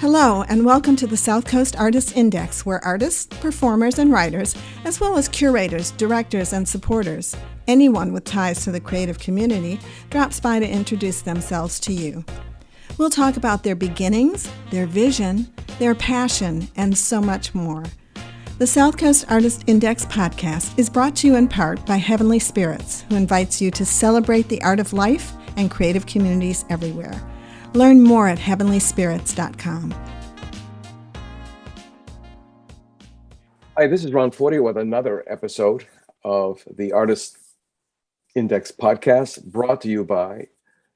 Hello, and welcome to the South Coast Artists Index, where artists, performers, and writers, as well as curators, directors, and supporters, anyone with ties to the creative community, drops by to introduce themselves to you. We'll talk about their beginnings, their vision, their passion, and so much more. The South Coast Artist Index podcast is brought to you in part by Heavenly Spirits, who invites you to celebrate the art of life and creative communities everywhere. Learn more at heavenlyspirits.com. Hi, this is Ron Forty with another episode of the Artist Index podcast, brought to you by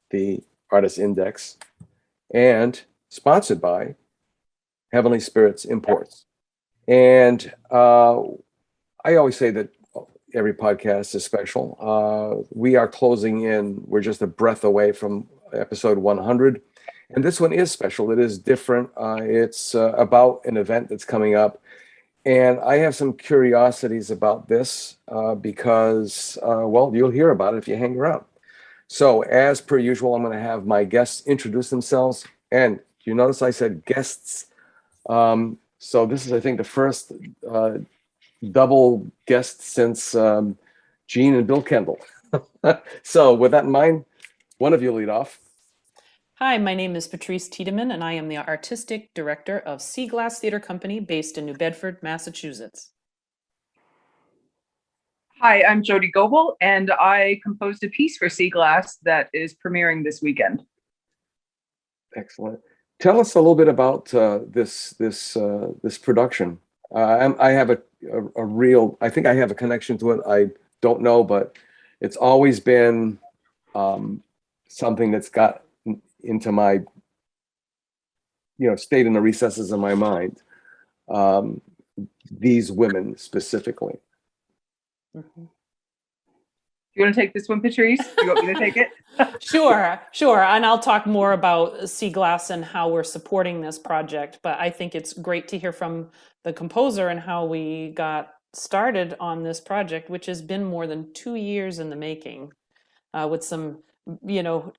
the Artist Index and sponsored by Heavenly Spirits Imports. And I always say that every podcast is special. We are closing in. We're just a breath away from episode 100. And this one is special. It is different. It's about an event that's coming up. And I have some curiosities about this because, well, you'll hear about it if you hang around. So as per usual, I'm going to have my guests introduce themselves. And you notice I said guests. So this is, I think, the first double guest since Gene and Bill Kendall. So with that in mind, one of you lead off. Hi, my name is Patrice Tiedemann, and I am the Artistic Director of Seaglass Theater Company based in New Bedford, Massachusetts. Hi, I'm Jodi Goble, and I composed a piece for Seaglass that is premiering this weekend. Excellent. Tell us a little bit about this production. I have a real, I think I have a connection to it. I don't know, but it's always been something that's got into my, stayed in the recesses of my mind. These women specifically. Mm-hmm. You want to take this one, Patrice? You want me to take it? Sure. And I'll talk more about Seaglass and how we're supporting this project. But I think it's great to hear from the composer and how we got started on this project, which has been more than 2 years in the making, with some,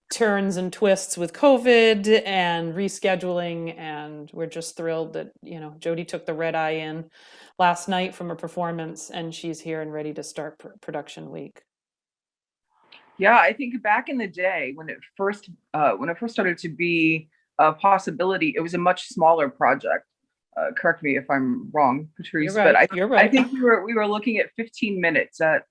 turns and twists with COVID and rescheduling. And we're just thrilled that, Jodi took the red eye in last night from a performance, and she's here and ready to start production week. Yeah, I think back in the day when it first started to be a possibility, it was a much smaller project. Correct me if I'm wrong, Patrice. You're right. But You're right. I think we were looking at 15 minutes at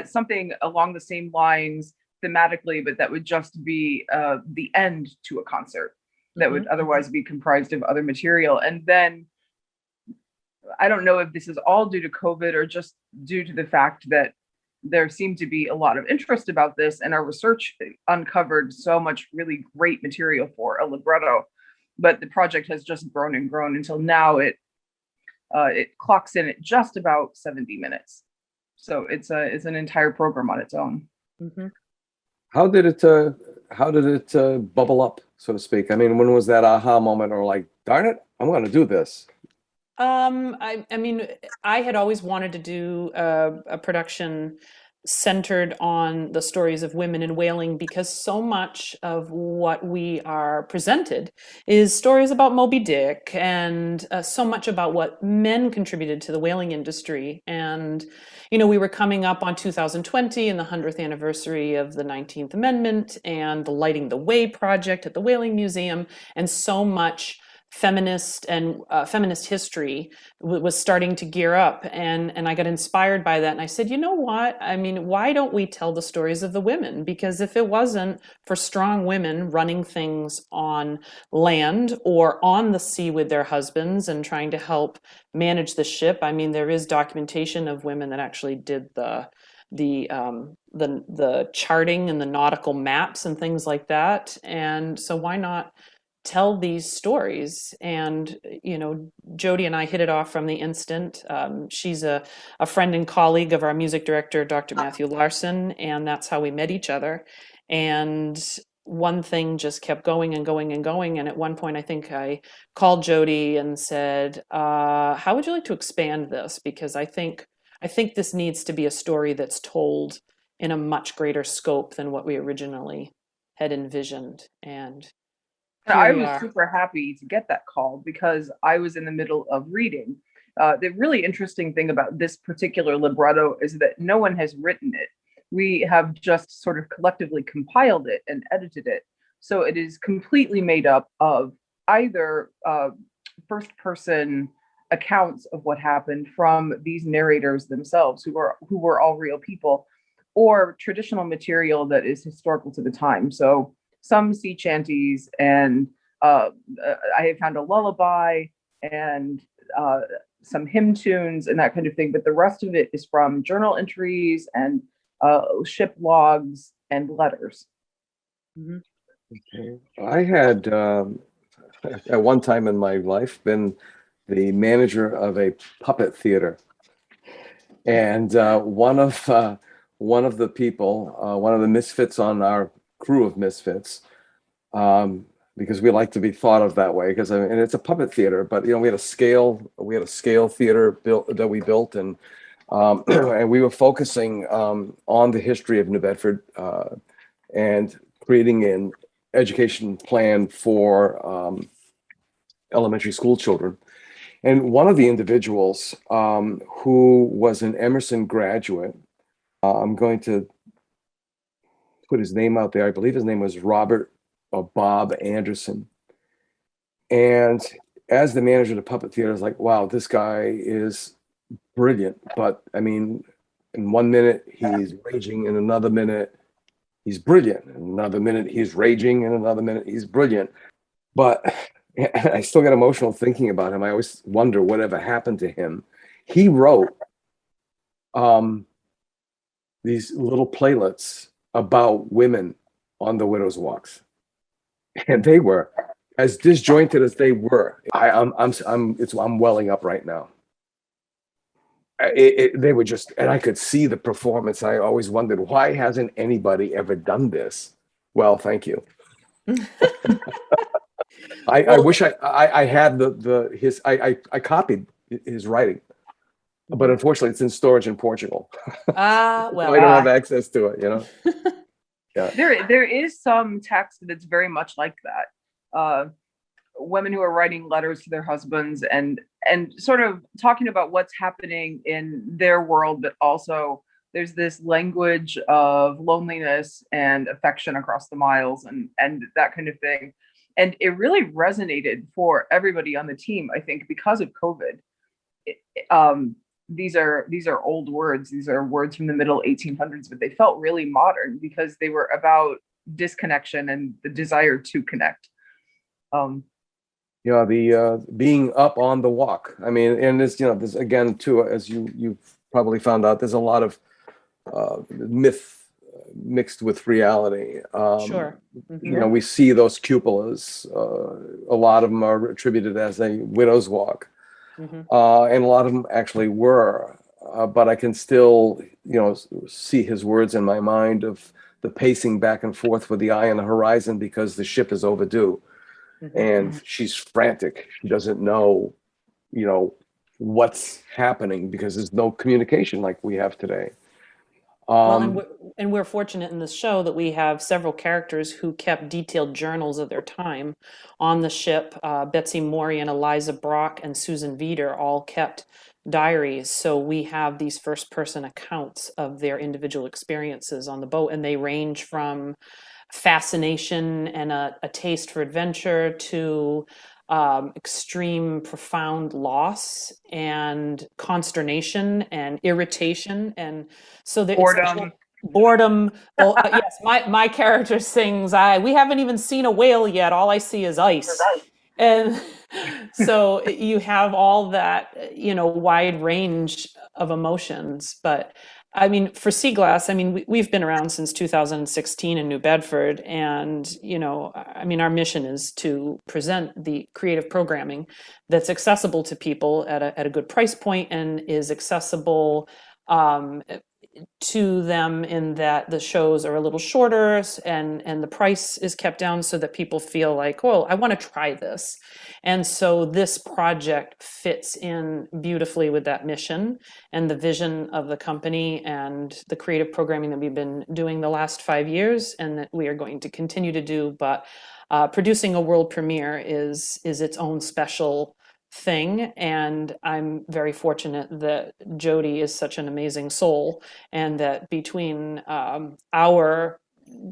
something along the same lines thematically, but that would just be the end to a concert that would otherwise be comprised of other material. And then I don't know if this is all due to COVID or just due to the fact that there seemed to be a lot of interest about this, and our research uncovered so much really great material for a libretto. But the project has just grown and grown until now it clocks in at just about 70 minutes. So it's an entire program on its own. Mm-hmm. How did it bubble up, so to speak? I mean, when was that aha moment, or like, darn it, I'm going to do this? I mean, I had always wanted to do a production centered on the stories of women in whaling, because so much of what we are presented is stories about Moby Dick, and so much about what men contributed to the whaling industry. And, we were coming up on 2020 and the 100th anniversary of the 19th Amendment and the Lighting the Way project at the Whaling Museum, and so much feminist and feminist history was starting to gear up, and I got inspired by that, and I said, you know what, I mean, why don't we tell the stories of the women? Because if it wasn't for strong women running things on land or on the sea with their husbands and trying to help manage the ship, I mean, there is documentation of women that actually did the charting and the nautical maps and things like that. And so why not tell these stories? And Jodi and I hit it off from the instant. She's a friend and colleague of our music director, Dr. Matthew Larson, and that's how we met each other. And one thing just kept going and going and going. And at one point, I think I called Jodi and said, how would you like to expand this? Because I think this needs to be a story that's told in a much greater scope than what we originally had envisioned. And And Here I we was are. super happy to get that call because I was in the middle of reading. The really interesting thing about this particular libretto is that no one has written it. We have just sort of collectively compiled it and edited it. So it is completely made up of either first person accounts of what happened from these narrators themselves, who were all real people, or traditional material that is historical to the time. So some sea chanties, and I have found a lullaby and some hymn tunes and that kind of thing. But the rest of it is from journal entries and ship logs and letters. Mm-hmm. Okay. I had at one time in my life been the manager of a puppet theater, and one of the people, one of the misfits on our crew of misfits, because we like to be thought of that way, because and it's a puppet theater, but we had a scale theater that we built, and and we were focusing on the history of New Bedford and creating an education plan for elementary school children. And one of the individuals who was an Emerson graduate, I'm going to put his name out there. I believe his name was Robert or Bob Anderson. And as the manager of the puppet theater, I was like, wow, this guy is brilliant. But I mean, in 1 minute, he's raging. In another minute, he's brilliant. In another minute, he's raging. In another minute, he's brilliant. But I still get emotional thinking about him. I always wonder whatever happened to him. He wrote these little playlets about women on the widow's walks, and they were as disjointed as they were. I'm welling up right now. They were just, and I could see the performance. I always wondered, why hasn't anybody ever done this? Well, thank you. I wish I had I copied his writing, but unfortunately it's in storage in Portugal. Well, I don't have access to it, Yeah. There is some text that's very much like that. Women who are writing letters to their husbands and sort of talking about what's happening in their world, but also there's this language of loneliness and affection across the miles and that kind of thing. And it really resonated for everybody on the team, I think, because of COVID. These are old words. These are words from the middle 1800s, but they felt really modern because they were about disconnection and the desire to connect. The being up on the walk. I mean, and there's again too, as you've probably found out, there's a lot of myth mixed with reality. sure. Mm-hmm. We see those cupolas. A lot of them are attributed as a widow's walk, and a lot of them actually were. But I can still, see his words in my mind of the pacing back and forth with the eye on the horizon because the ship is overdue, and she's frantic. She doesn't know, what's happening because there's no communication like we have today. Well, and we're fortunate in this show that we have several characters who kept detailed journals of their time on the ship. Betsey, Morey, and Eliza Brock and Susan Veeder all kept diaries. So we have these first-person accounts of their individual experiences on the boat, and they range from fascination and a taste for adventure to extreme, profound loss and consternation and irritation, and so there's boredom. Well, yes, my character sings, we haven't even seen a whale yet. All I see is ice. And so you have all that, wide range of emotions. But I mean, for Seaglass, we've been around since 2016 in New Bedford. And, our mission is to present the creative programming that's accessible to people at a good price point and is accessible to them in that the shows are a little shorter and the price is kept down so that people feel like, oh, I want to try this. And so this project fits in beautifully with that mission and the vision of the company and the creative programming that we've been doing the last 5 years and that we are going to continue to do. But producing a world premiere is its own special thing, and I'm very fortunate that Jodi is such an amazing soul, and that between our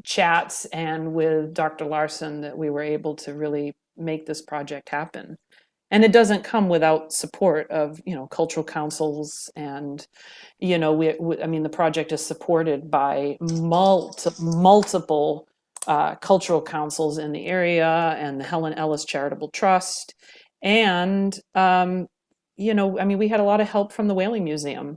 chats and with Dr. Larson that we were able to really make this project happen. And it doesn't come without support of, cultural councils, and I mean, the project is supported by multiple cultural councils in the area and the Helen Ellis Charitable Trust. And, I mean, we had a lot of help from the Whaling Museum,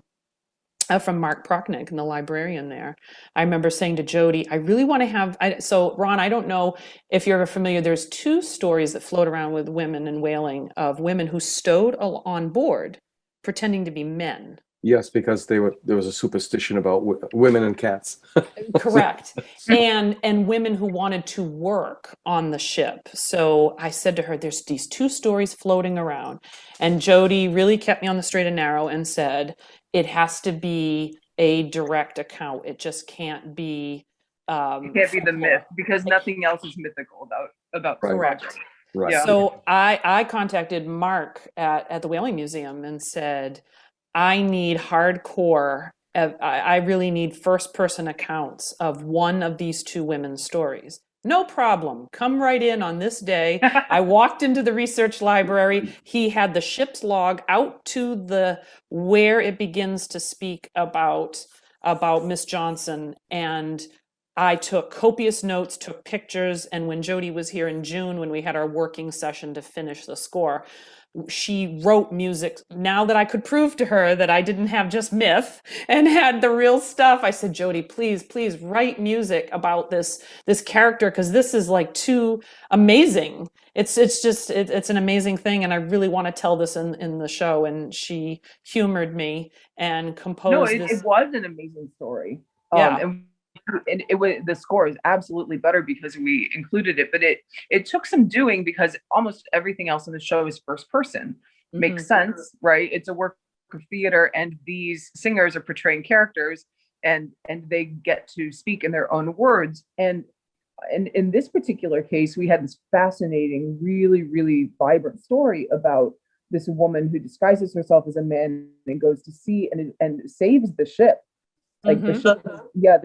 from Mark Prochnick and the librarian there. I remember saying to Jodi, I really want to have, so Ron, I don't know if you're familiar, there's 2 stories that float around with women in whaling of women who stowed on board pretending to be men. Yes, because there was a superstition about women and cats. Correct. And women who wanted to work on the ship. So I said to her, there's these 2 stories floating around. And Jodi really kept me on the straight and narrow and said, it has to be a direct account. It just can't be. It can't be the myth, because nothing else is mythical about the Correct. project. Right. Yeah. So I contacted Mark at the Whaling Museum and said, I need hardcore, I really need first person accounts of one of these 2 women's stories. No problem. Come right in on this day. I walked into the research library. He had the ship's log out to where it begins to speak about Miss Johnson. And I took copious notes, took pictures. And when Jodi was here in June, when we had our working session to finish the score, she wrote music. Now that I could prove to her that I didn't have just myth and had the real stuff, I said, Jodi, please write music about this character, because this is like too amazing. It's an amazing thing, and I really want to tell this in the show. And she humored me and composed this. It was an amazing story. Yeah. And it was, the score is absolutely better because we included it, but it took some doing, because almost everything else in the show is first person. Makes sense, right? It's a work of theater, and these singers are portraying characters, and they get to speak in their own words. And in this particular case, we had this fascinating, really, really vibrant story about this woman who disguises herself as a man and goes to sea and saves the ship. Like the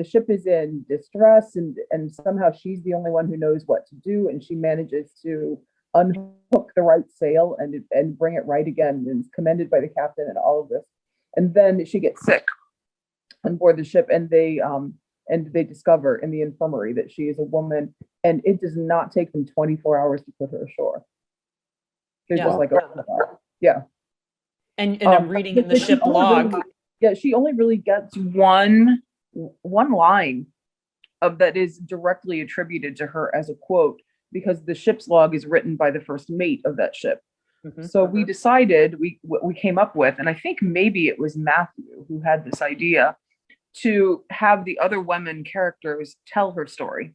ship is in distress, and somehow she's the only one who knows what to do, and she manages to unhook the right sail and bring it right again, and is commended by the captain and all of this. And then she gets sick on board the ship, and they discover in the infirmary that she is a woman, and it does not take them 24 hours to put her ashore. They're just like, oh, yeah. And I'm reading in the ship log. Yeah, she only really gets one line that is directly attributed to her as a quote, because the ship's log is written by the first mate of that ship. So we decided, we came up with, and I think maybe it was Matthew who had this idea, to have the other women characters tell her story.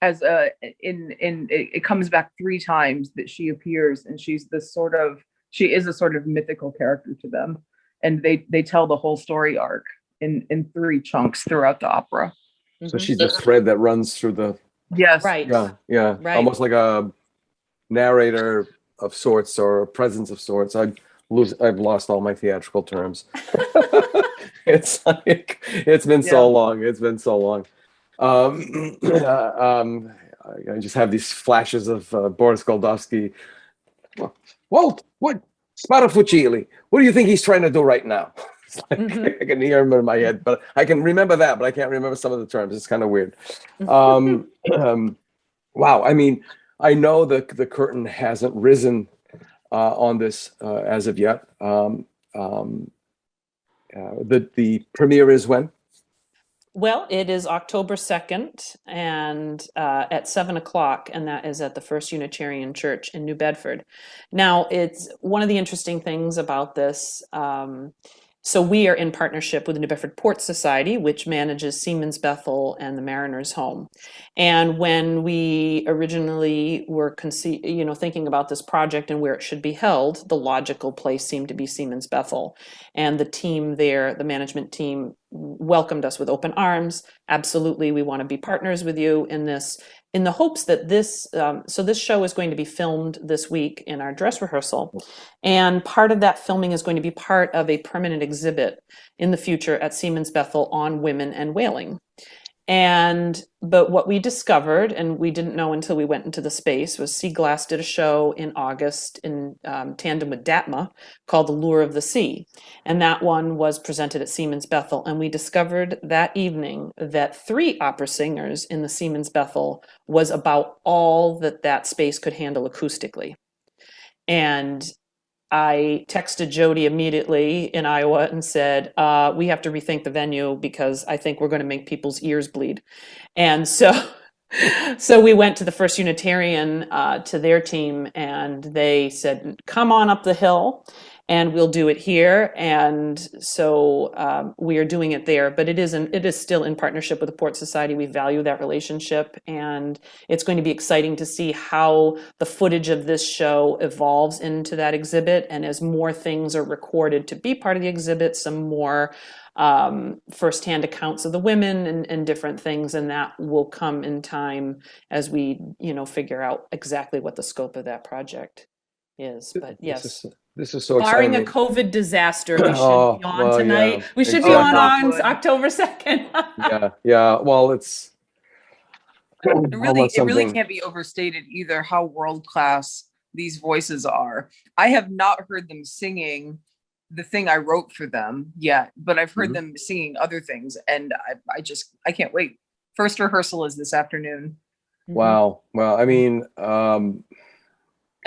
It comes back 3 times that she appears, and she is a sort of mythical character to them, and they tell the whole story arc in 3 chunks throughout the opera. So she's the thread that runs through the. Yes. Right. Yeah. Right. Almost like a narrator of sorts, or a presence of sorts. I've lost all my theatrical terms. It's like, it's been so long. It's been so long. I just have these flashes of Boris Goldovsky. Walt, what? Sparafucili. What do you think he's trying to do right now? It's like, I can hear him in my head, but I can remember that, but I can't remember some of the terms. It's kind of weird. Wow. I mean, I know the curtain hasn't risen on this as of yet. The premiere is when? Well, it is October 2nd and at 7:00, and that is at the First Unitarian Church in New Bedford. Now, it's one of the interesting things about this. So we are in partnership with the New Bedford Port Society, which manages Seaman's Bethel and the Mariners Home. And when we originally were thinking about this project and where it should be held, the logical place seemed to be Seaman's Bethel. And the team there, the management team, welcomed us with open arms. Absolutely, we want to be partners with you in this, in the hopes that this show is going to be filmed this week in our dress rehearsal. And part of that filming is going to be part of a permanent exhibit in the future at Seaman's Bethel on women and whaling. But what we discovered, and we didn't know until we went into the space, was Seaglass did a show in August in tandem with DATMA called The Lure of the Sea. And that one was presented at Seaman's Bethel. And we discovered that evening that 3 opera singers in the Seaman's Bethel was about all that space could handle acoustically. And I texted Jodi immediately in Iowa and said, we have to rethink the venue because I think we're going to make people's ears bleed. And so we went to the First Unitarian, to their team, and they said, come on up the hill and we'll do it here. And so we are doing it there, but it is still in partnership with the Port Society. We value that relationship, and it's going to be exciting to see how the footage of this show evolves into that exhibit. And as more things are recorded to be part of the exhibit, some more firsthand accounts of the women and different things, and that will come in time as we, figure out exactly what the scope of that project is. But yes. This is so barring exciting. a COVID disaster, we should be on tonight. Yeah, we should be on October 2nd. Yeah. Well, it really can't be overstated either how world-class these voices are. I have not heard them singing the thing I wrote for them yet, but I've heard them singing other things, and I can't wait. First rehearsal is this afternoon. Wow. Well, I mean,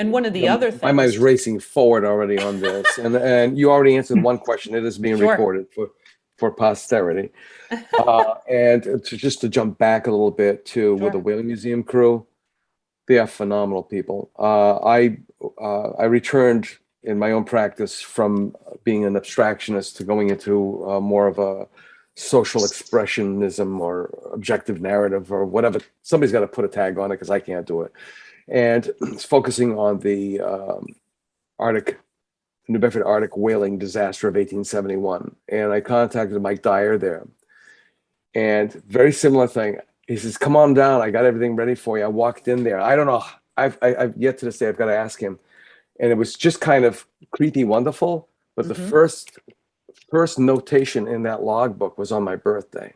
and one of the other things, my mind is racing forward already on this, and you already answered one question. It is being recorded for posterity. And to jump back a little bit to with the Whaling Museum crew, they are phenomenal people. I returned in my own practice from being an abstractionist to going into more of a social expressionism or objective narrative or whatever. Somebody's got to put a tag on it because I can't do it. And it's focusing on the New Bedford Arctic whaling disaster of 1871. And I contacted Mike Dyer there. And very similar thing. He says, come on down. I got everything ready for you. I walked in there. I don't know. I've yet to this day, I've got to ask him. And it was just kind of creepy, wonderful. But the first notation in that logbook was on my birthday.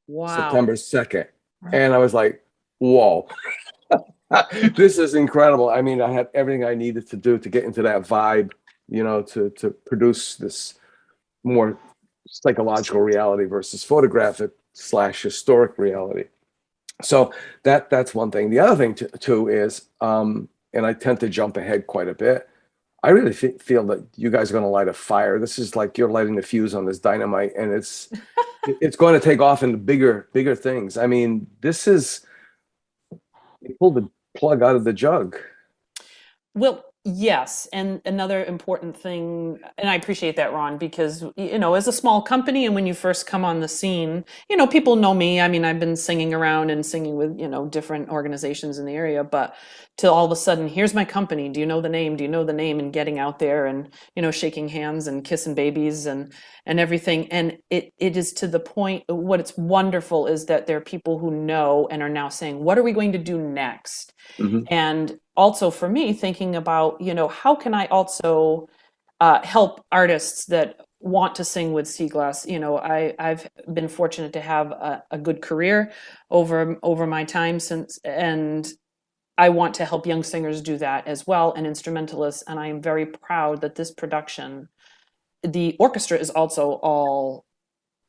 Wow. September 2nd. And I was like, whoa. This is incredible. I mean, I had everything I needed to do to get into that vibe, to produce this more psychological reality versus photographic / historic reality. So that's one thing. The other thing too is, and I tend to jump ahead quite a bit, I really feel that you guys are going to light a fire. This is like you're lighting the fuse on this dynamite, and it's going to take off into bigger things. I mean, you pulled the plug out of the jug. Well, yes. And another important thing, and I appreciate that, Ron, because, as a small company, and when you first come on the scene, people know me. I mean, I've been singing around and singing with, different organizations in the area, but till all of a sudden, here's my company. Do you know the name? Do you know the name? And getting out there and, shaking hands and kissing babies and everything. And it is to the point, what's wonderful is that there are people who know and are now saying, what are we going to do next? And also for me, thinking about, how can I also help artists that want to sing with Seaglass? I've been fortunate to have a good career over my time and I want to help young singers do that as well, and instrumentalists. And I am very proud that this production, the orchestra is also all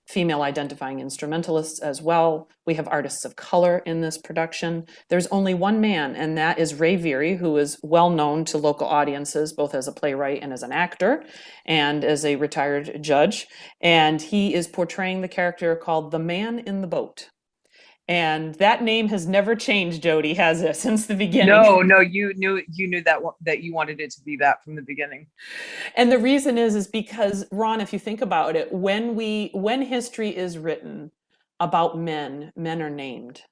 female identifying instrumentalists as well. We have artists of color in this production. There's only one man, and that is Veary, who is well known to local audiences, both as a playwright and as an actor, and as a retired judge. And he is portraying the character called the Man in the Boat. And that name has never changed, Jodi, has it, since the beginning? No, you knew that you wanted it to be that from the beginning. And the reason is because, Ron, if you think about it, when history is written about men are named,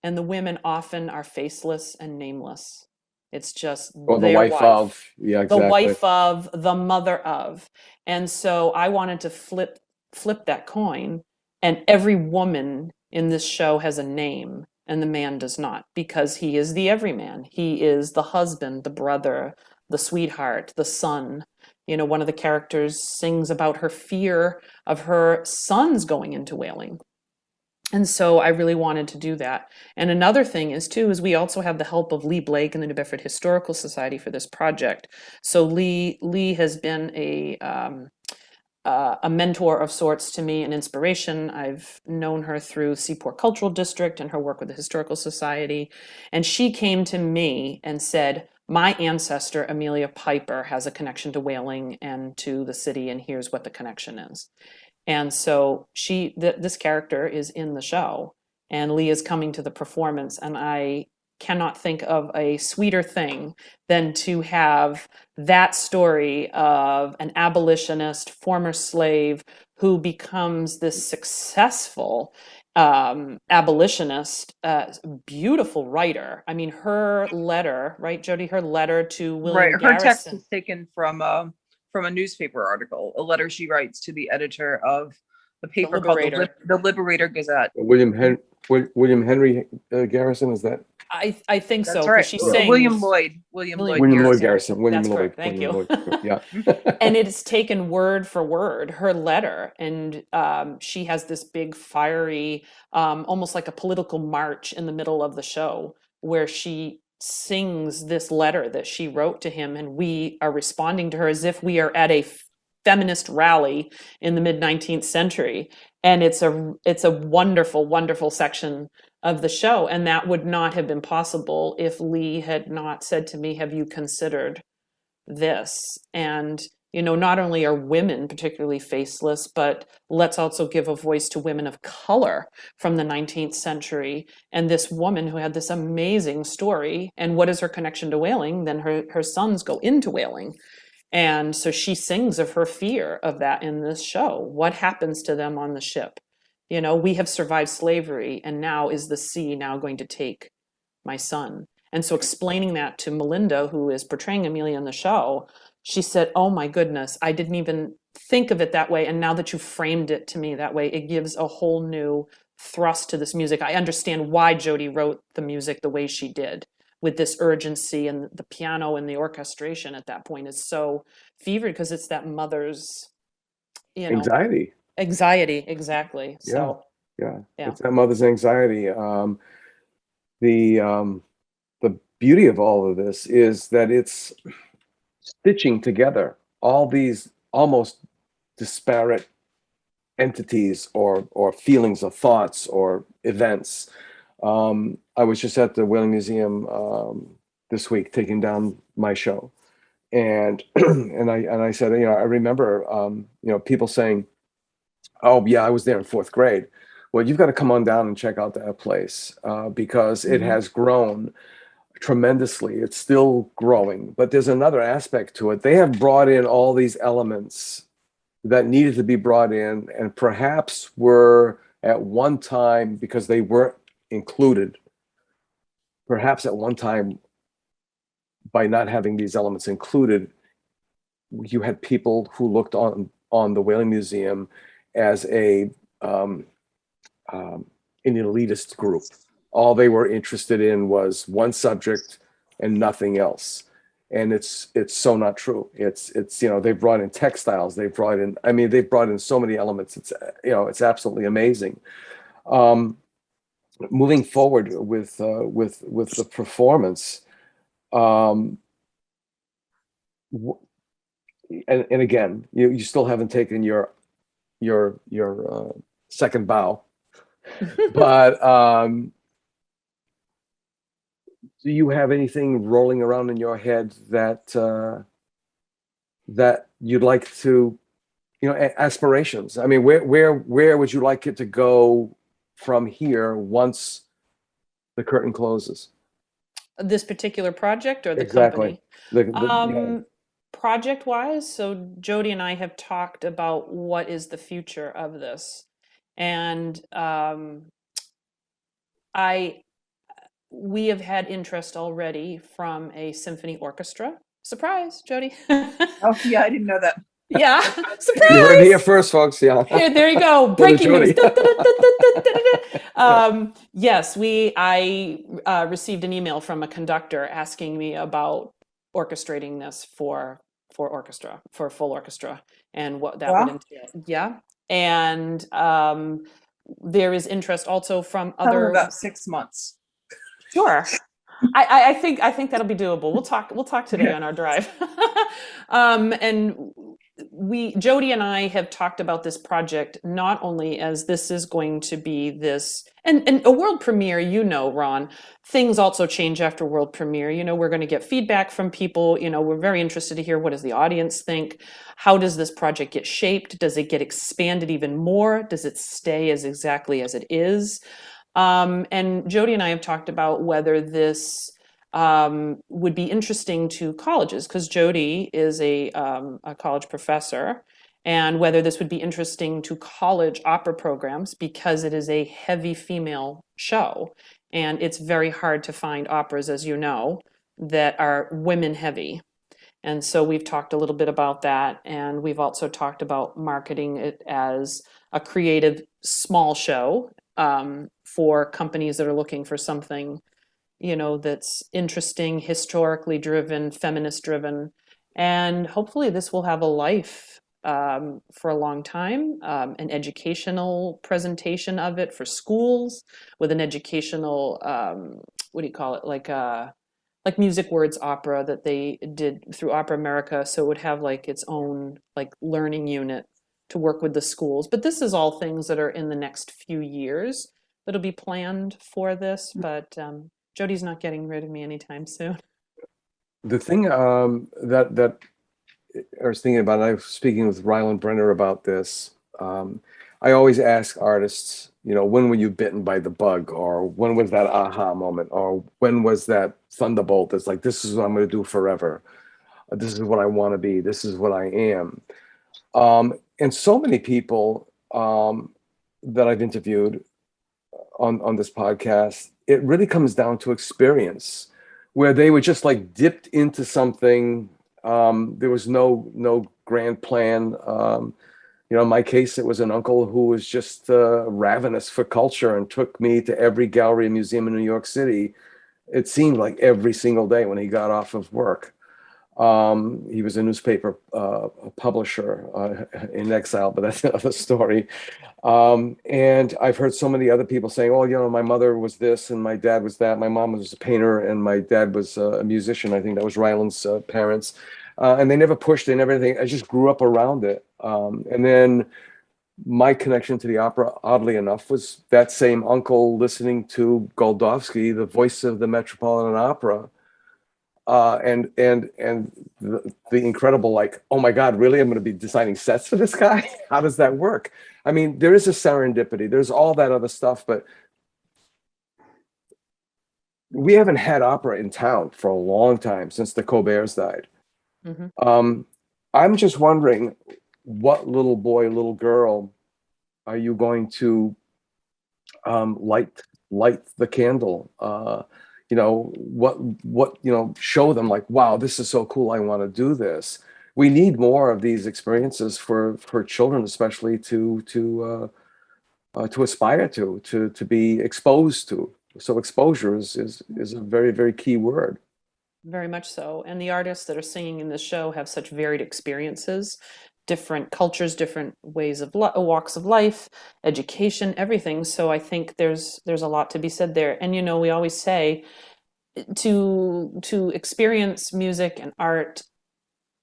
and the women often are faceless and nameless. It's just Or the their wife of. Yeah, the exactly. wife of, the mother of. And so I wanted to flip that coin, and every woman in this show has a name and the man does not, because he is the everyman. He is the husband, the brother, the sweetheart, the son. You know, one of the characters sings about her fear of her sons going into whaling. And so I really wanted to do that. And another thing is we also have the help of Lee Blake and the New Bedford Historical Society for this project. So Lee has been a mentor of sorts to me, an inspiration. I've known her through Seaport Cultural District and her work with the Historical Society. And she came to me and said, my ancestor, Amelia Piper, has a connection to whaling and to the city, and here's what the connection is. And so this character is in the show, and Lee is coming to the performance, and I cannot think of a sweeter thing than to have that story of an abolitionist, former slave, who becomes this successful abolitionist, beautiful writer. I mean, her letter, right, Jodi? Her letter to William Right. Garrison. Her text is taken from a newspaper article, a letter she writes to the editor of the paper called the Liberator Gazette. William Henry Garrison, is that? I think That's so. right. She sings. William Lloyd Garrison. William That's Lloyd. correct. Thank you. Yeah. And it's taken word for word, her letter. And she has this big fiery, almost like a political march in the middle of the show, where she sings this letter that she wrote to him. And we are responding to her as if we are at a feminist rally in the mid-19th century. And it's a wonderful, wonderful section of the show. And that would not have been possible if Lee had not said to me, have you considered this? And, you know, not only are women particularly faceless, but let's also give a voice to women of color from the 19th century. And this woman who had this amazing story, and what is her connection to whaling? Then her sons go into whaling. And so she sings of her fear of that in this show. What happens to them on the ship? You know, we have survived slavery, and now is the sea now going to take my son? And so explaining that to Melynda, who is portraying Amelia in the show, she said, oh my goodness, I didn't even think of it that way. And now that you framed it to me that way, it gives a whole new thrust to this music. I understand why Jodi wrote the music the way she did, with this urgency, and the piano and the orchestration at that point is so fevered, because it's that mother's, you know, anxiety, exactly. So yeah. It's that mother's anxiety. The beauty of all of this is that it's stitching together all these almost disparate entities or feelings or thoughts or events. I was just at the Whaling Museum this week taking down my show, and I said, you know, I remember you know, people saying, oh yeah, I was there in 4th grade. Well, you've got to come on down and check out that place because it has grown tremendously. It's still growing, but there's another aspect to it. They have brought in all these elements that needed to be brought in, and perhaps were at one time, because they weren't included, perhaps at one time, by not having these elements included, you had people who looked on the Whaling Museum as an elitist group. All they were interested in was one subject and nothing else. And it's so not true. It's you know, they've brought in textiles, they've brought in so many elements. It's, you know, it's absolutely amazing. Moving forward with the performance, and again, you still haven't taken your second bow, but do you have anything rolling around in your head that that you'd like to, you know, aspirations? I mean, where would you like it to go from here once the curtain closes? This particular project or the Exactly. company? Project wise, so Jodi and I have talked about what is the future of this. And we have had interest already from a symphony orchestra. Surprise, Jodi. Oh, yeah, I didn't know that. Yeah, surprise. You heard it here first, folks. Yeah. Here, there you go. Breaking news. Yes, I received an email from a conductor asking me about orchestrating this for orchestra, for full orchestra, and what that would entail. Yeah, and there is interest also from Tell them other. about 6 months. Sure. I think that'll be doable. We'll talk today on our drive. And Jodi and I have talked about this project not only as this is going to be this and a world premiere, Ron, things also change after world premiere. We're going to get feedback from people. We're very interested to hear, what does the audience think? How does this project get shaped? Does it get expanded even more? Does it stay as exactly as it is? And Jodi and I have talked about whether this would be interesting to colleges, because Jodi is a college professor, and whether this would be interesting to college opera programs, because it is a heavy female show, and it's very hard to find operas, as you know, that are women heavy. And so we've talked a little bit about that, and we've also talked about marketing it as a creative small show for companies that are looking for something, that's interesting, historically driven, feminist driven. And hopefully this will have a life for a long time, an educational presentation of it for schools with an educational, what do you call it? Like Music Words opera that they did through Opera America. So it would have like its own like learning unit to work with the schools. But this is all things that are in the next few years that'll be planned for this. But Jodi's not getting rid of me anytime soon. The thing that I was thinking about, I was speaking with Ryland Brenner about this. I always ask artists, when were you bitten by the bug? Or when was that aha moment? Or when was that thunderbolt that's like, this is what I'm going to do forever. This is what I want to be. This is what I am. And so many people that I've interviewed on this podcast, it really comes down to experience, where they were just like dipped into something. There was no grand plan. In my case, it was an uncle who was just ravenous for culture and took me to every gallery and museum in New York City. It seemed like every single day when he got off of work. He was a newspaper publisher in exile, but that's another story. And I've heard so many other people saying, oh, my mother was this and my dad was that. My mom was a painter and my dad was a musician. I think that was Ryland's parents. And they never pushed in everything. I just grew up around it. And then my connection to the opera, oddly enough, was that same uncle listening to Goldovsky, the voice of the Metropolitan Opera. And the incredible, like, oh my God, really? I'm going to be designing sets for this guy? How does that work? I mean, there is a serendipity. There's all that other stuff, but we haven't had opera in town for a long time, since the Colberts died. Mm-hmm. I'm just wondering, what little boy, little girl are you going to light the candle? Show them like, wow, this is so cool. I want to do this. We need more of these experiences for children, especially to aspire to be exposed to. So exposure is a very, very key word. Very much so. And the artists that are singing in this show have such varied experiences, different cultures, different ways of walks of life, education, everything. So I think there's a lot to be said there. And we always say to experience music and art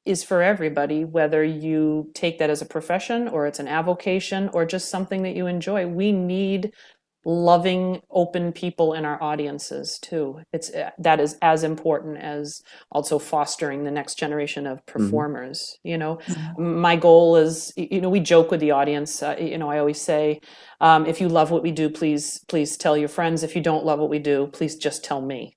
is for everybody, whether you take that as a profession or it's an avocation or just something that you enjoy. We need loving, open people in our audiences too. That is as important as also fostering the next generation of performers. My goal is, we joke with the audience. I always say, if you love what we do, please tell your friends. If you don't love what we do, please just tell me.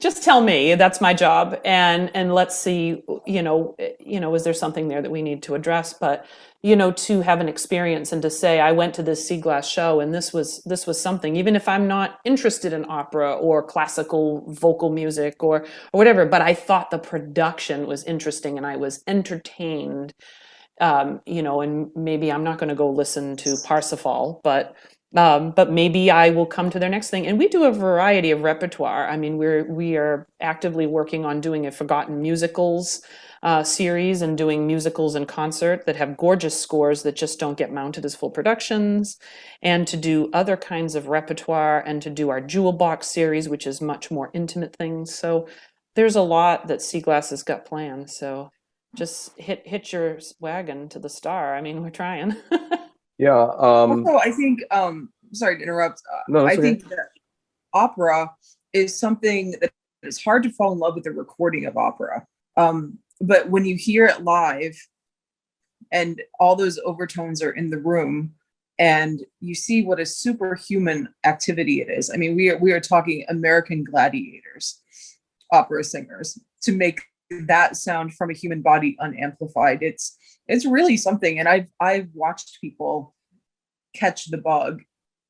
Just tell me. That's my job, and let's see. Is there something there that we need to address? But to have an experience and to say, I went to this Seaglass show and this was something. Even if I'm not interested in opera or classical vocal music or whatever, but I thought the production was interesting and I was entertained. And maybe I'm not going to go listen to Parsifal, but maybe I will come to their next thing. And we do a variety of repertoire. I mean, we are actively working on doing a Forgotten Musicals series and doing musicals in concert that have gorgeous scores that just don't get mounted as full productions, and to do other kinds of repertoire, and to do our Jewel Box series, which is much more intimate things. So there's a lot that Seaglass has got planned. So just hit your wagon to the star. I mean, we're trying. Yeah. Also, I think, sorry to interrupt. No, that's I think that opera is something that it's hard to fall in love with the recording of opera. But when you hear it live and all those overtones are in the room and you see what a superhuman activity it is. I mean, we are talking American gladiators, opera singers, to make that sound from a human body unamplified. It's really something. And I've watched people catch the bug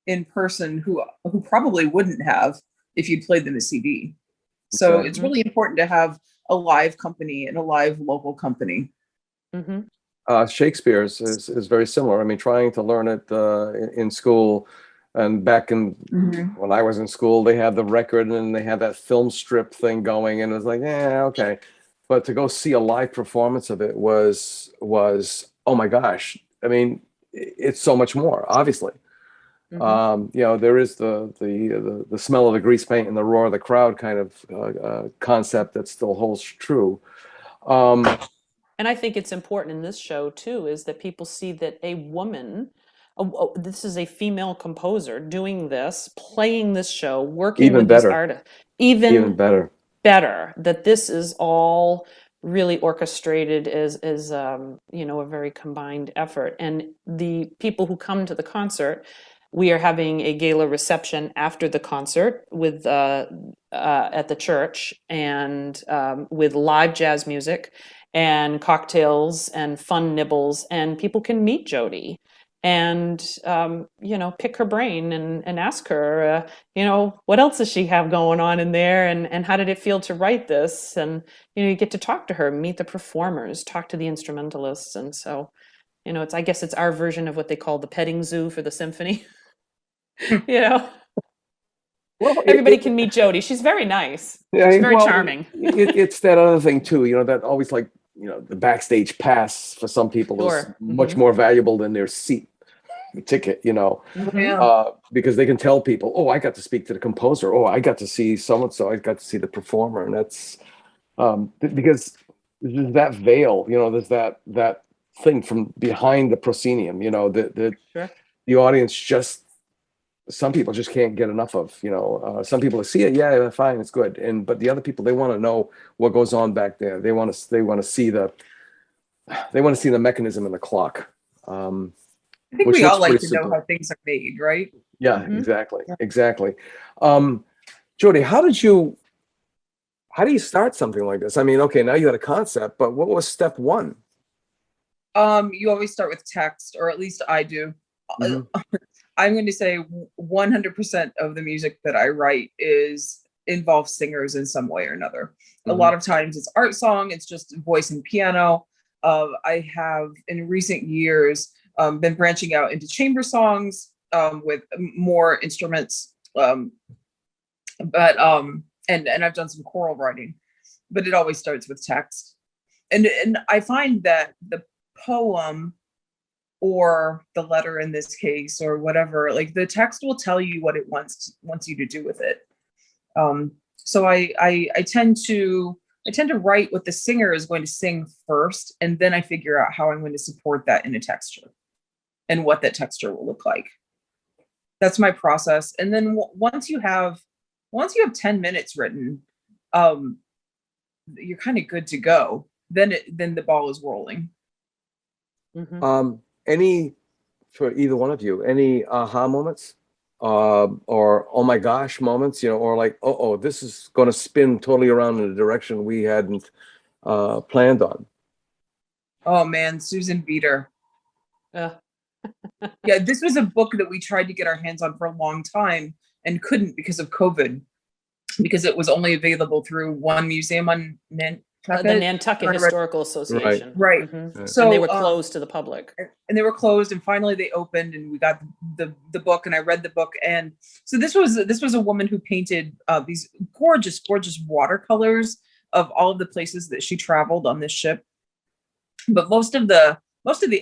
in person who probably wouldn't have if you'd played them a CD. So It's really important to have a live company and a live local company. Shakespeare's is very similar. I mean, trying to learn it in school, and back in when I was in school, they had the record and they had that film strip thing going, and it was like, okay. But to go see a live performance of it was oh my gosh. I mean, it's so much more, obviously. There is the smell of the grease paint and the roar of the crowd kind of concept that still holds true. And I think it's important in this show too, is that people see that a woman, this is a female composer doing this, playing this show, working with these artists, even better, that this is all really orchestrated as a very combined effort. And the people who come to the concert, we are having a gala reception after the concert with at the church, and with live jazz music and cocktails and fun nibbles, and people can meet Jodi and pick her brain and ask her what else does she have going on in there, and how did it feel to write this, and you get to talk to her, meet the performers, talk to the instrumentalists. And so I guess it's our version of what they call the petting zoo for the symphony. Well, everybody can meet Jodi. She's very nice. She's very charming. It's that other thing too, that always the backstage pass for some people is much more valuable than their seat ticket, because they can tell people, oh, I got to speak to the composer. Oh, I got to see so-and-so. I got to see the performer. And that's because there's that veil, there's that thing from behind the proscenium, the audience some people just can't get enough of, some people see it. Yeah, fine. It's good. But the other people, they want to know what goes on back there. They want to see the mechanism in the clock. I think we all like to know how things are made, right? Yeah, exactly. Jodi, how do you start something like this? I mean, okay, now you had a concept, but what was step one? You always start with text, or at least I do. I'm going to say 100% of the music that I write involves singers in some way or another. A lot of times it's art song, it's just voice and piano. I have in recent years been branching out into chamber songs with more instruments. And I've done some choral writing, but it always starts with text. And I find that the poem, or the letter in this case, or whatever, the text will tell you what it wants you to do with it. So I tend to write what the singer is going to sing first, and then I figure out how I'm going to support that in a texture and what that texture will look like. That's my process. And then once you have 10 minutes written, you're kind of good to go. Then the ball is rolling. Mm-hmm. Any, for either one of you, any aha moments, or oh my gosh moments, or like, oh, this is going to spin totally around in a direction we hadn't planned on. Oh man, Susan Veeder. Yeah, this was a book that we tried to get our hands on for a long time and couldn't because of COVID, because it was only available through one museum on Nantucket. The Nantucket Historical Association. Right. Mm-hmm. So and they were closed to the public. And they were closed, and finally they opened, and we got the book, and I read the book. And so this was a woman who painted these gorgeous watercolors of all of the places that she traveled on this ship. But most of the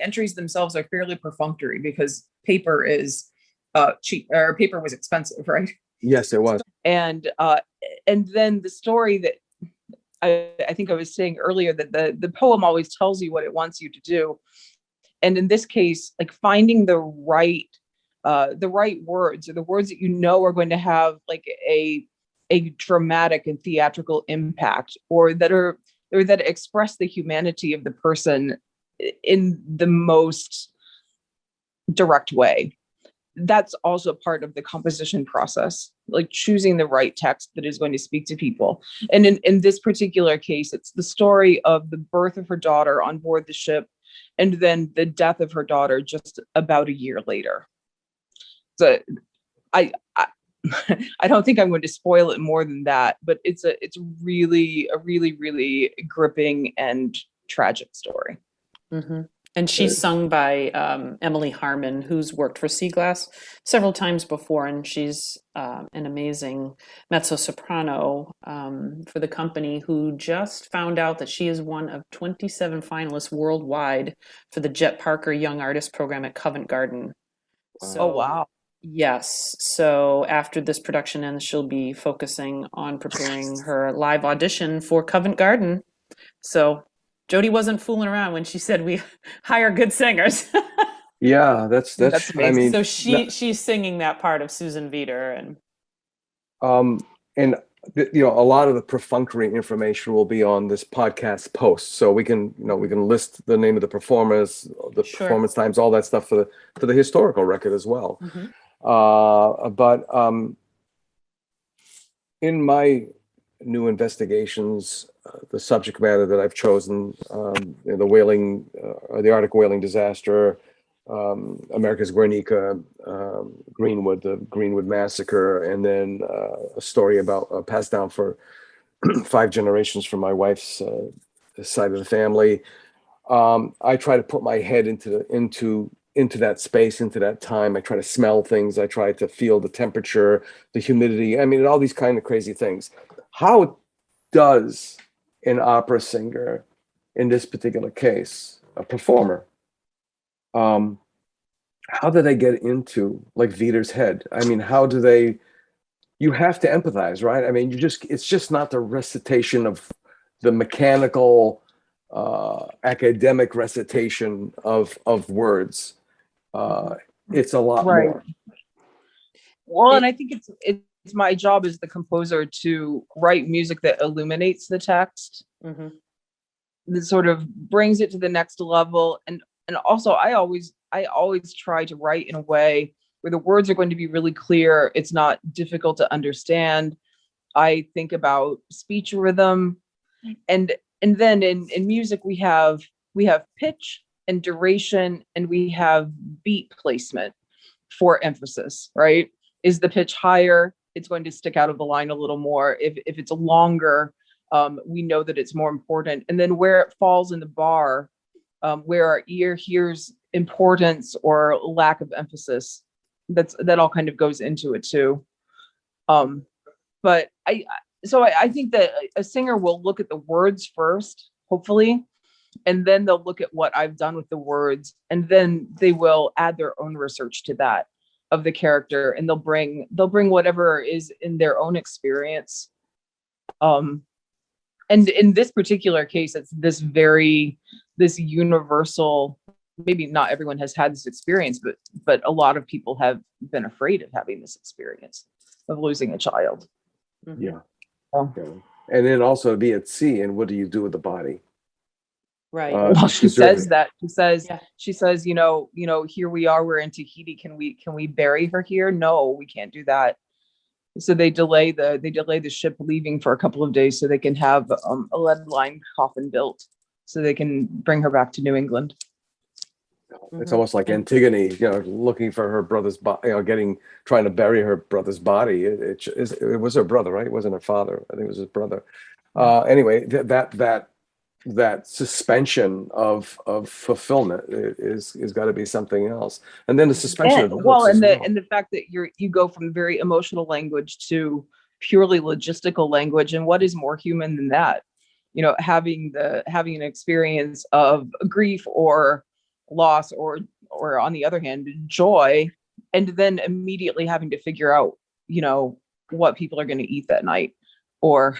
entries themselves are fairly perfunctory because paper is cheap, or paper was expensive, right? Yes, it was. And then the story that I think I was saying earlier, that the poem always tells you what it wants you to do. And in this case, like finding the right words, or the words that are going to have like a dramatic and theatrical impact, or that express the humanity of the person in the most direct way. That's also part of the composition process, like choosing the right text that is going to speak to people. And in this particular case, it's the story of the birth of her daughter on board the ship, and then the death of her daughter just about a year later. So I don't think I'm going to spoil it more than that, but it's a really gripping and tragic story. Mm-hmm. And she's sung by Emily Harmon, who's worked for Seaglass several times before, and she's an amazing mezzo-soprano for the company, who just found out that she is one of 27 finalists worldwide for the Jet Parker Young Artist Program at Covent Garden. So, oh, wow. Yes. So after this production ends, she'll be focusing on preparing her live audition for Covent Garden. So Jodi wasn't fooling around when she said we hire good singers. Yeah, that's amazing. I mean, so she's singing that part of Susan Veeder, and a lot of the perfunctory information will be on this podcast post, so we can list the name of the performers, the Sure. performance times, all that stuff for the historical record as well. Mm-hmm. But in my new investigations, the subject matter that I've chosen, the Arctic whaling disaster, America's Guernica, Greenwood, the Greenwood massacre, and then a story about passed down for 5 generations from my wife's side of the family. I try to put my head into that space, into that time. I try to smell things. I try to feel the temperature, the humidity. I mean, all these kind of crazy things. How does an opera singer, in this particular case, a performer, how do they get into like Veeder's head? I mean, you have to empathize, right? I mean, it's just not the recitation of the mechanical, academic recitation of words. It's a lot more. Well, and I think it's my job as the composer to write music that illuminates the text, mm-hmm. that sort of brings it to the next level. And also I always try to write in a way where the words are going to be really clear. It's not difficult to understand. I think about speech rhythm, and then in music we have pitch and duration, and we have beat placement for emphasis, right? Is the pitch higher, it's going to stick out of the line a little more. If it's longer, we know that it's more important. And then where it falls in the bar, where our ear hears importance or lack of emphasis, that all kind of goes into it too. But I think that a singer will look at the words first, hopefully, and then they'll look at what I've done with the words, and then they will add their own research to that of the character, and they'll bring whatever is in their own experience. And in this particular case, it's this universal maybe not everyone has had this experience, but a lot of people have been afraid of having this experience of losing a child. Yeah. Oh. Yeah. And then also to be at sea, and what do you do with the body? Right. Well, she preserve says it. that. Yeah. She says, here we are. We're in Tahiti. Can we bury her here? No, we can't do that. So they delay the ship leaving for a couple of days so they can have a lead line coffin built so they can bring her back to New England. It's almost like Antigone, looking for her brother's body, trying to bury her brother's body. It was her brother, right? It wasn't her father. I think it was his brother. Anyway, that suspension of fulfillment is got to be something else. And then the suspension of notes as well. And the fact that you go from very emotional language to purely logistical language, and what is more human than that? Having an experience of grief or loss or on the other hand joy, and then immediately having to figure out what people are going to eat that night, or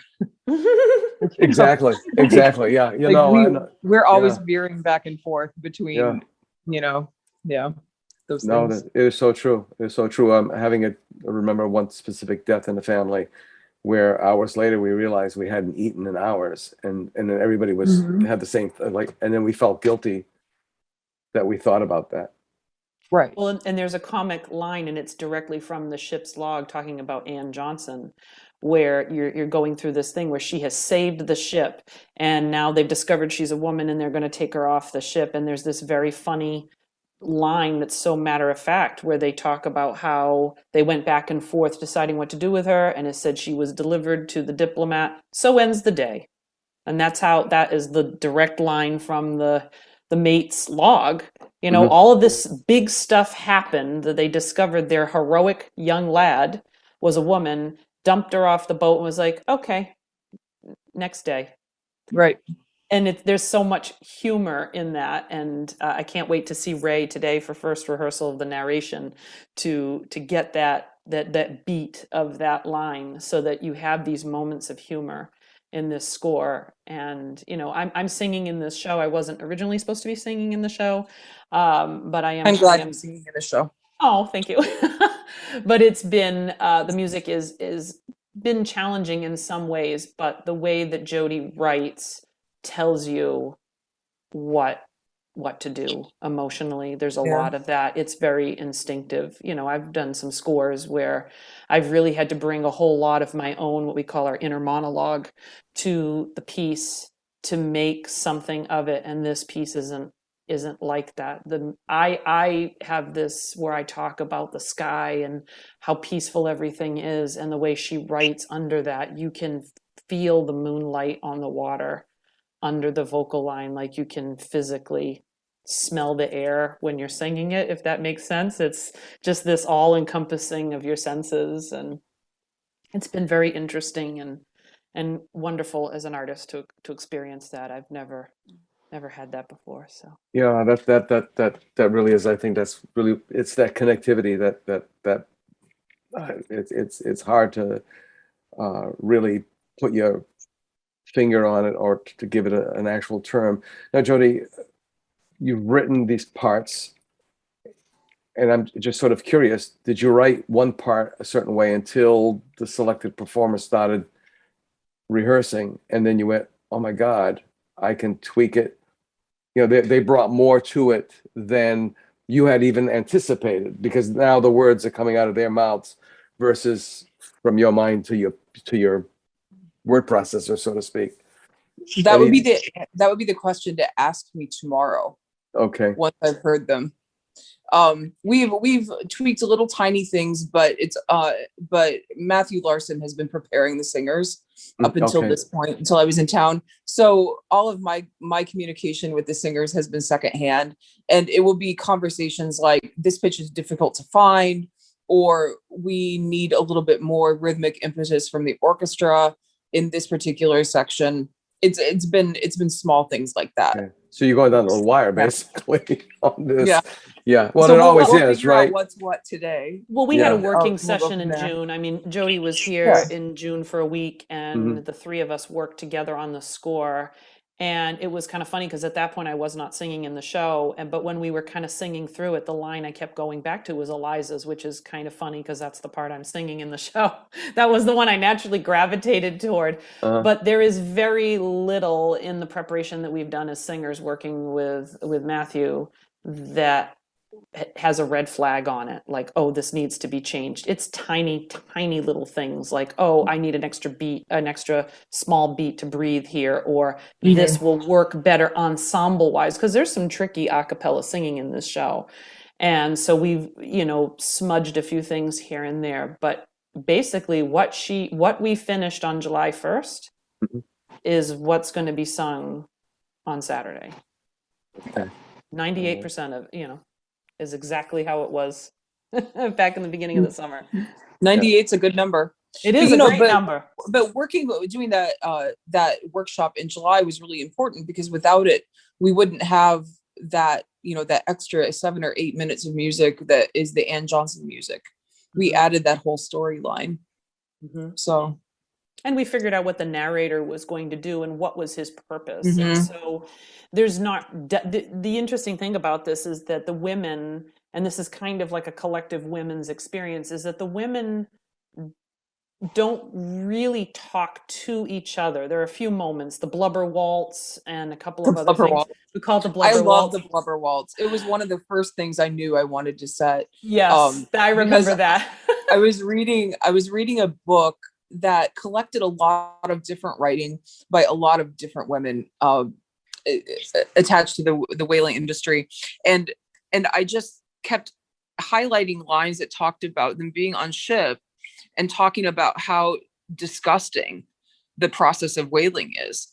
exactly yeah, we're always veering back and forth between those things. It is so true. It's so true. I remember one specific death in the family where hours later we realized we hadn't eaten in hours, and then everybody had the same and then we felt guilty that we thought about that. Right. Well, and there's a comic line, and it's directly from the ship's log talking about Ann Johnson, where you're going through this thing where she has saved the ship, and now they've discovered she's a woman, and they're going to take her off the ship. And there's this very funny line that's so matter of fact, where they talk about how they went back and forth deciding what to do with her, and it said she was delivered to the diplomat. So ends the day. And that is the direct line from the mate's log. All of this big stuff happened, that they discovered their heroic young lad was a woman, dumped her off the boat, and was like, okay, next day. Right. And there's so much humor in that. And I can't wait to see Ray today for first rehearsal of the narration to get that beat of that line, so that you have these moments of humor in this score. And I'm singing in this show. I wasn't originally supposed to be singing in the show, but I am. I'm glad I'm singing in the show. Oh, thank you. But it's been the music is been challenging in some ways, but the way that Jodi writes tells you what to do emotionally. There's a lot of that. It's very instinctive. I've done some scores where I've really had to bring a whole lot of my own, what we call our inner monologue, to the piece to make something of it. And this piece isn't like that. I have this where I talk about the sky and how peaceful everything is, and the way she writes under that, you can feel the moonlight on the water under the vocal line, like you can physically smell the air when you're singing it, if that makes sense. It's just this all-encompassing of your senses, and it's been very interesting and wonderful as an artist to experience that. I've never had that before. So yeah, that really is. I think that's really, it's that connectivity that it's hard to really put your finger on it or to give it an actual term. Now, Jodi, you've written these parts, and I'm just sort of curious, did you write one part a certain way until the selected performer started rehearsing, and then you went, oh my God, I can tweak it? They brought more to it than you had even anticipated, because now the words are coming out of their mouths versus from your mind to your word processor, so to speak. That would be the question to ask me tomorrow. Okay. Once I've heard them. We've tweaked little tiny things, but Matthew Larson has been preparing the singers up until this point, until I was in town. So all of my communication with the singers has been secondhand, and it will be conversations like, this pitch is difficult to find, or we need a little bit more rhythmic impetus from the orchestra in this particular section. It's been small things like that. Okay. So you're going down the wire basically on this. Yeah. Well, so it always is, right? What's what today? Well, we had a working session in June. I mean, Jodi was here in June for a week, and the three of us worked together on the score. And it was kind of funny because at that point I was not singing in the show. But when we were kind of singing through it, the line I kept going back to was Eliza's, which is kind of funny because that's the part I'm singing in the show. That was the one I naturally gravitated toward. But there is very little in the preparation that we've done as singers working with Matthew that has a red flag on it, like, oh, this needs to be changed. It's tiny little things like, oh, I need an extra small beat to breathe here, or this will work better ensemble wise, because there's some tricky a cappella singing in this show. And so we've, smudged a few things here and there, but basically what we finished on July 1st is what's going to be sung on Saturday. Okay. 98% of, is exactly how it was back in the beginning of the summer. 98's a good number. It is a great number. But doing that that workshop in July was really important, because without it, we wouldn't have that, that extra 7 or 8 minutes of music that is the Ann Johnson music. We added that whole storyline. So. And we figured out what the narrator was going to do and what was his purpose. And so there's not, the interesting thing about this is that the women, and this is kind of like a collective women's experience, is that the women don't really talk to each other. There are a few moments, the blubber waltz and a couple of other things. Waltz. We call it the blubber waltz. I love the blubber waltz. It was one of the first things I knew I wanted to set. Yes, I remember that. I was reading a book that collected a lot of different writing by a lot of different women attached to the whaling industry, and I just kept highlighting lines that talked about them being on ship and talking about how disgusting the process of whaling is,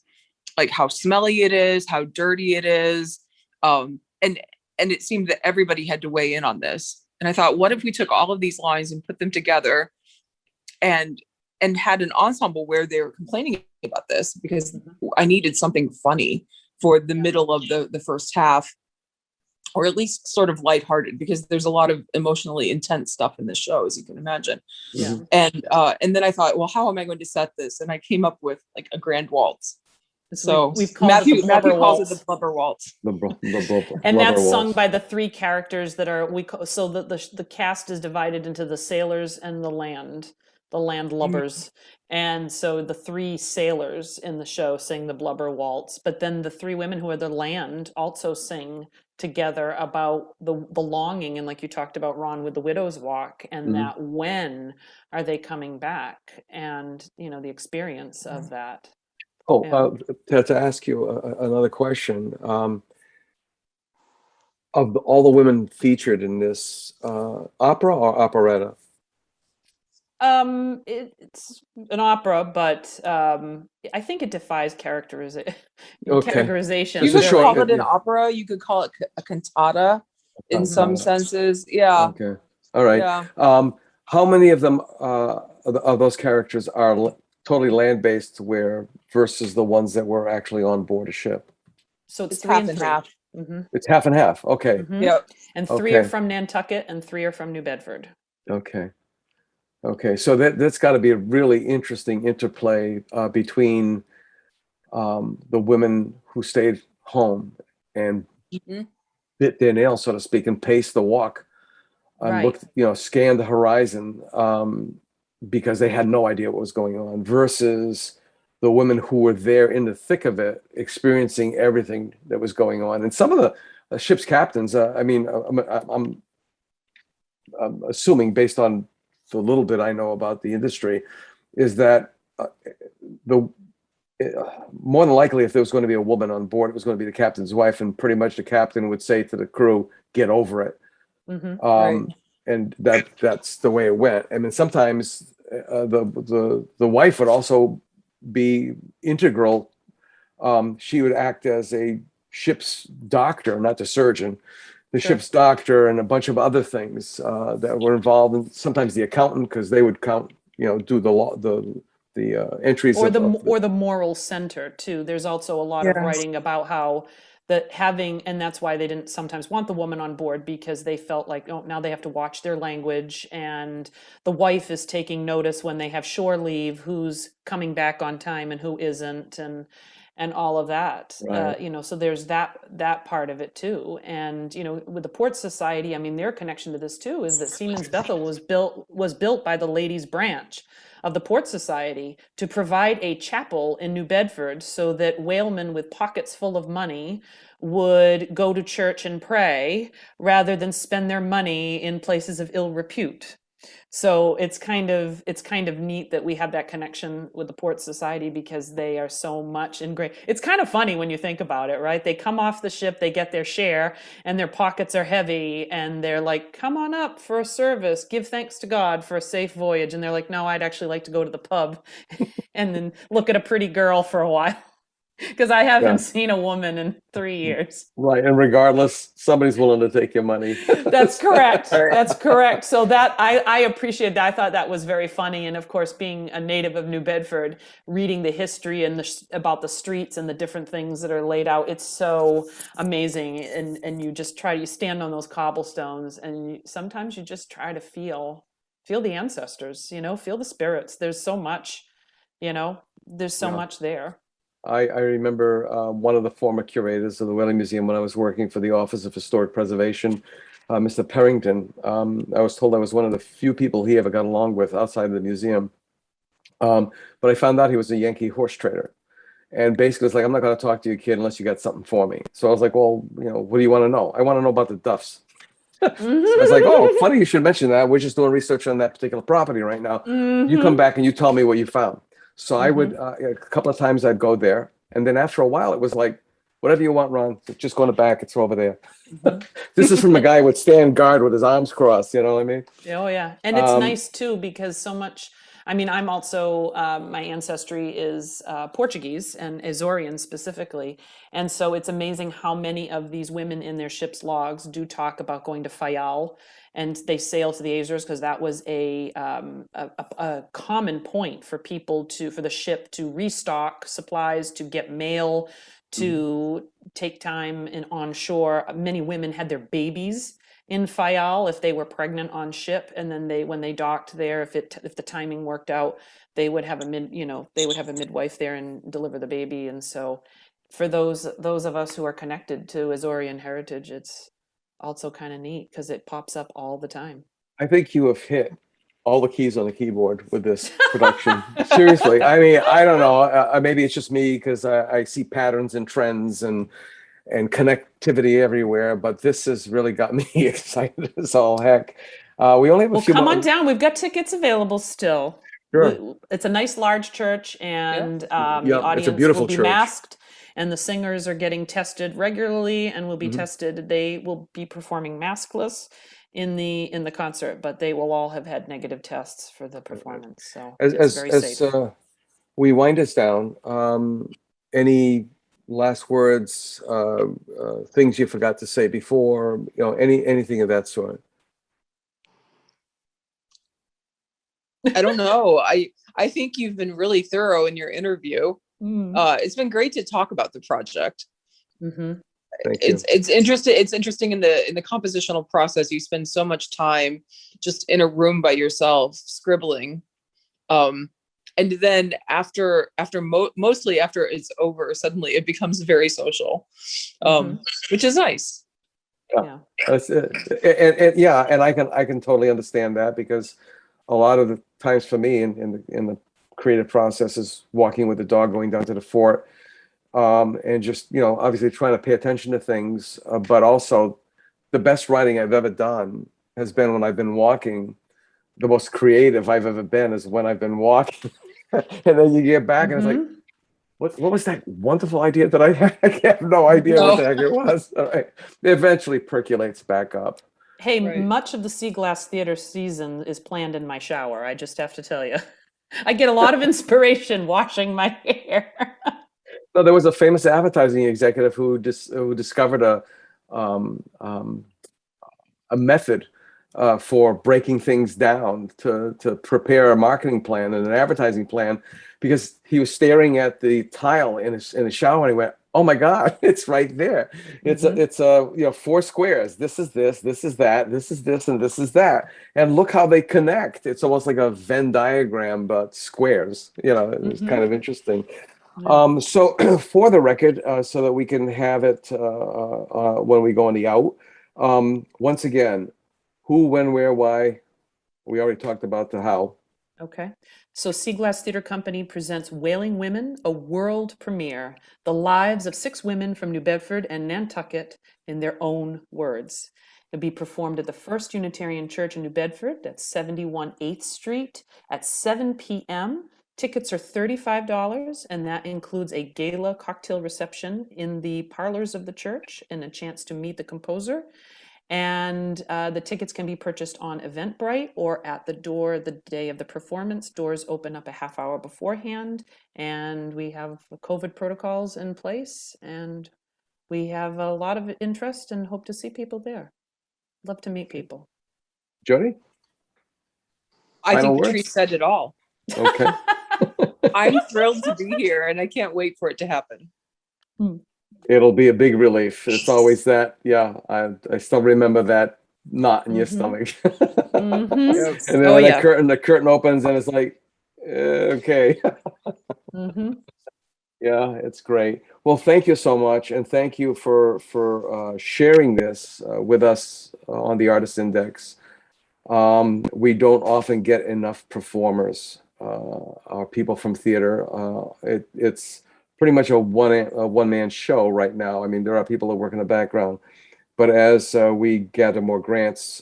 like how smelly it is, how dirty it is, and it seemed that everybody had to weigh in on this. And I thought, what if we took all of these lines and put them together and had an ensemble where they were complaining about this, because I needed something funny for the middle of the first half, or at least sort of lighthearted, because there's a lot of emotionally intense stuff in this show, as you can imagine. Yeah. And then I thought, well, how am I going to set this? And I came up with like a grand waltz. So we've called Matthew calls it the blubber waltz. And that's sung by the three characters that are so the cast is divided into the sailors and the landlubbers. And so the three sailors in the show sing the blubber waltz, but then the three women who are the land also sing together about the longing, and like you talked about, Ron, with the widow's walk, and that when are they coming back, and the experience of that. To ask you another question, of all the women featured in this, opera or operetta? It's an opera, but I think it defies categorization. You could call it an opera. You could call it a cantata in some senses. Yeah. Okay. All right. Yeah. How many of them of those characters are totally land-based, versus the ones that were actually on board a ship? So it's half and half. It's half and half. Okay. Yep. And 3 are from Nantucket and 3 are from New Bedford. Okay, so that's got to be a really interesting interplay between the women who stayed home and bit their nails, so to speak, and paced the walk and looked, scanned the horizon because they had no idea what was going on, versus the women who were there in the thick of it, experiencing everything that was going on. And some of the ship's captains, I'm assuming, based on the little bit I know about the industry, is that more than likely, if there was going to be a woman on board, it was going to be the captain's wife, and pretty much the captain would say to the crew, "Get over it." And that's the way it went. I mean, sometimes the wife would also be integral. She would act as a ship's doctor, not the surgeon. The ship's doctor, and a bunch of other things that were involved, and sometimes the accountant, because they would count, do the law, the entries, or the moral center too. There's also a lot of writing about how and that's why they didn't sometimes want the woman on board, because they felt like, now they have to watch their language, and the wife is taking notice when they have shore leave, who's coming back on time and who isn't, and all of that. Right. So there's that part of it too. And with the Port Society, I mean, their connection to this too is that Seamen's Bethel was built by the ladies' branch of the Port Society to provide a chapel in New Bedford so that whalemen with pockets full of money would go to church and pray rather than spend their money in places of ill repute. So it's kind of neat that we have that connection with the Port Society, because they are so much ingrained. It's kind of funny when you think about it, right? They come off the ship, they get their share, and their pockets are heavy, and they're like, come on up for a service, give thanks to God for a safe voyage. And they're like, no, I'd actually like to go to the pub and then look at a pretty girl for a while. Because I haven't seen a woman in 3 years. Right. And regardless, somebody's willing to take your money. That's correct. That's correct. So that I appreciate that. I thought that was very funny. And of course, being a native of New Bedford, reading the history and about the streets and the different things that are laid out, it's so amazing. And you just you stand on those cobblestones, and sometimes you just try to feel the ancestors, feel the spirits. There's so much, there's so much there. I remember one of the former curators of the Whaling Museum when I was working for the Office of Historic Preservation, Mr. Perrington. I was told I was one of the few people he ever got along with outside of the museum. But I found out he was a Yankee horse trader. And basically it's like, I'm not going to talk to you, kid, unless you got something for me. So I was like, well, what do you want to know? I want to know about the Duffs. So I was like, oh, funny you should mention that. We're just doing research on that particular property right now. You come back and you tell me what you found. So I would, a couple of times I'd go there. And then after a while, it was like, whatever you want, Ron, just go in the back. It's over there. This is from a guy who would stand guard with his arms crossed. You know what I mean? Oh, yeah. And it's nice, too, because so much, I'm also, my ancestry is Portuguese and Azorian specifically. And so it's amazing how many of these women in their ship's logs do talk about going to Fayal, and they sail to the Azores because that was a common point for for the ship to restock supplies, to get mail, to take time on shore. Many women had their babies in Fayal if they were pregnant on ship, and then when they docked there, if the timing worked out, they would have a midwife there and deliver the baby. And so for those of us who are connected to Azorian heritage, it's also kind of neat because it pops up all the time. I think you have hit all the keys on the keyboard with this production. Seriously. I don't know. Maybe it's just me because I see patterns and trends and connectivity everywhere, but this has really got me excited as all heck. We only have a few come on down. We've got tickets available still. Sure. It's a nice large church, and the audience it's a beautiful will be church. masked, and the singers are getting tested regularly and will be tested. They will be performing maskless in the concert, but they will all have had negative tests for the performance. So it's very safe. We wind us down, any last words, things you forgot to say before, anything of that sort? I don't know. I think you've been really thorough in your interview. It's been great to talk about the project. It's interesting. It's interesting in the compositional process. You spend so much time just in a room by yourself scribbling, and then mostly after it's over, suddenly it becomes very social, which is nice. And I can totally understand that, because a lot of the times for me in the creative process is walking with the dog, going down to the fort, and just, obviously trying to pay attention to things. But also the best writing I've ever done has been when I've been walking. The most creative I've ever been is when I've been walking. And then you get back and it's like, what was that wonderful idea that I had? I have no idea what the heck it was. All right. It eventually percolates back up. Hey, much of the Seaglass Theater season is planned in my shower. I just have to tell you. I get a lot of inspiration washing my hair. No, there was a famous advertising executive who discovered a method for breaking things down to prepare a marketing plan and an advertising plan, because he was staring at the tile in his shower and he went, oh my God, it's right there. It's 4 squares. This is this is that, this is this, and this is that. And look how they connect. It's almost like a Venn diagram, but squares. It's kind of interesting. So for the record, so that we can have it when we go on the out, once again, who, when, where, why. We already talked about the how. Okay. So Seaglass Theater Company presents Wailing Women, a world premiere, the lives of 6 women from New Bedford and Nantucket in their own words. It'll be performed at the First Unitarian Church in New Bedford, that's 71 8th Street at 7 p.m. Tickets are $35, and that includes a gala cocktail reception in the parlors of the church and a chance to meet the composer. And the tickets can be purchased on Eventbrite or at the door the day of the performance. Doors open up a half hour beforehand, and we have COVID protocols in place, and we have a lot of interest and hope to see people there. Love to meet people. Jodi? I Final think words? Patrice said it all. Okay. I'm thrilled to be here, and I can't wait for it to happen. It'll be a big relief. It's always that. Yeah, I still remember that knot in your stomach. And then when the curtain opens and it's like, okay. Yeah, it's great. Well, thank you so much, and thank you for sharing this with us on the Artist Index. We don't often get enough performers, or people from theater. It's pretty much a one-man show right now. I mean, there are people that work in the background, but as we gather more grants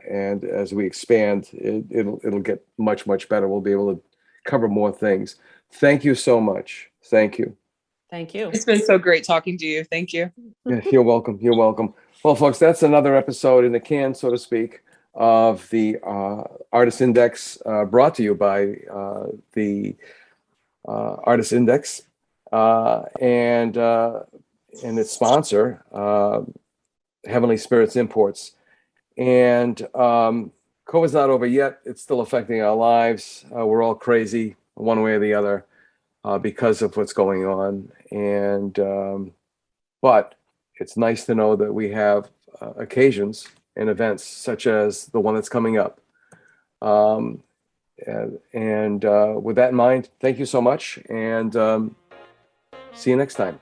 and as we expand, it'll get much better. We'll be able to cover more things. Thank you so much. Thank you. Thank you. It's been so great talking to you. Thank you. Yeah, you're welcome. You're welcome. Well, folks, that's another episode in the can, so to speak, of the Artist Index, brought to you by the Artist Index and its sponsor, Heavenly Spirits Imports. And COVID's not over yet. It's still affecting our lives. We're all crazy one way or the other because of what's going on. And but it's nice to know that we have occasions and events such as the one that's coming up. And with that in mind, thank you so much, and see you next time.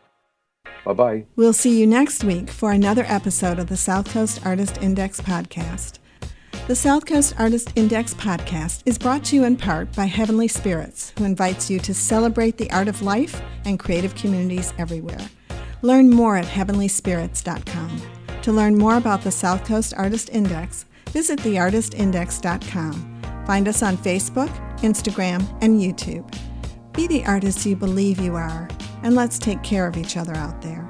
Bye-bye. We'll see you next week for another episode of the South Coast Artist Index podcast. The South Coast Artist Index podcast is brought to you in part by Heavenly Spirits, who invites you to celebrate the art of life and creative communities everywhere. Learn more at heavenlyspirits.com. To learn more about the South Coast Artist Index, visit theartistindex.com. Find us on Facebook, Instagram, and YouTube. Be the artist you believe you are, and let's take care of each other out there.